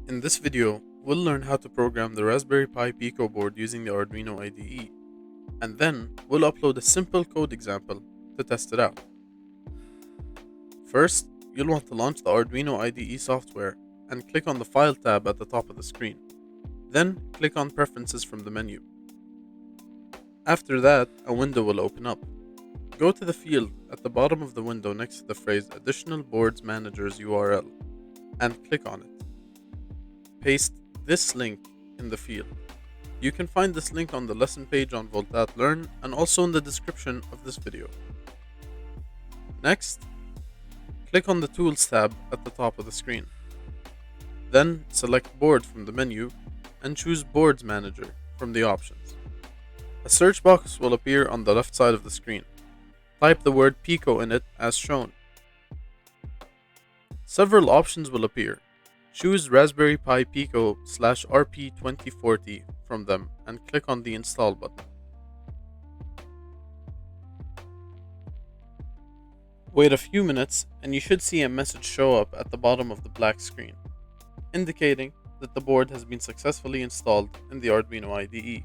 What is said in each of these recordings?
In this video, we'll learn how to program the Raspberry Pi Pico board using the Arduino IDE, and then we'll upload a simple code example to test it out. First, you'll want to launch the Arduino IDE software and click on the File tab at the top of the screen. Then click on Preferences from the menu. After that, a window will open up. Go to the field at the bottom of the window next to the phrase Additional Boards Managers URL and click on it. Paste this link in the field. You can find this link on the lesson page on Voltat Learn and also in the description of this video. Next, click on the Tools tab at the top of the screen. Then select Board from the menu and choose Boards Manager from the options. A search box will appear on the left side of the screen. Type the word Pico in it as shown. Several options will appear. Choose Raspberry Pi Pico /RP2040 from them and click on the Install button. Wait a few minutes and you should see a message show up at the bottom of the black screen, indicating that the board has been successfully installed in the Arduino IDE.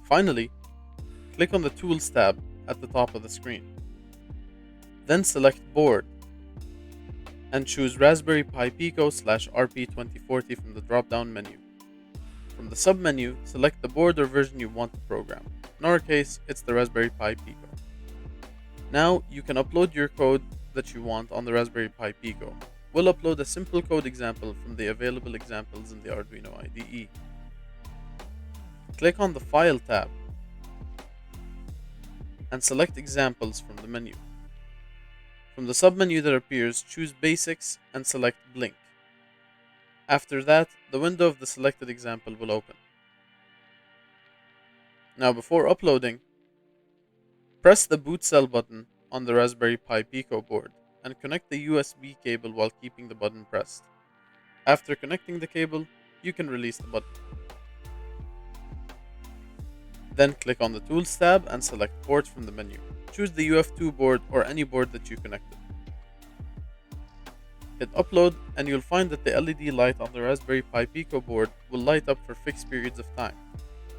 Finally, click on the Tools tab at the top of the screen. Then select Board and choose Raspberry Pi Pico /RP2040 from the drop-down menu. From the sub-menu, select the board or version you want to program. In our case, it's the Raspberry Pi Pico. Now, you can upload your code that you want on the Raspberry Pi Pico. We'll upload a simple code example from the available examples in the Arduino IDE. Click on the File tab and select Examples from the menu. From the submenu that appears, choose Basics and select Blink. After that, the window of the selected example will open. Now before uploading, press the boot cell button on the Raspberry Pi Pico board and connect the USB cable while keeping the button pressed. After connecting the cable, you can release the button. Then click on the Tools tab and select Ports from the menu. Choose the UF2 board or any board that you connected. Hit Upload and you'll find that the LED light on the Raspberry Pi Pico board will light up for fixed periods of time,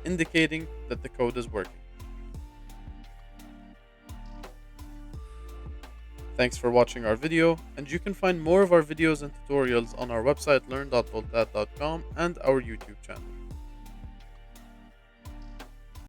indicating that the code is working. Thanks for watching our video, and you can find more of our videos and tutorials on our website learn.voltat.com and our YouTube channel.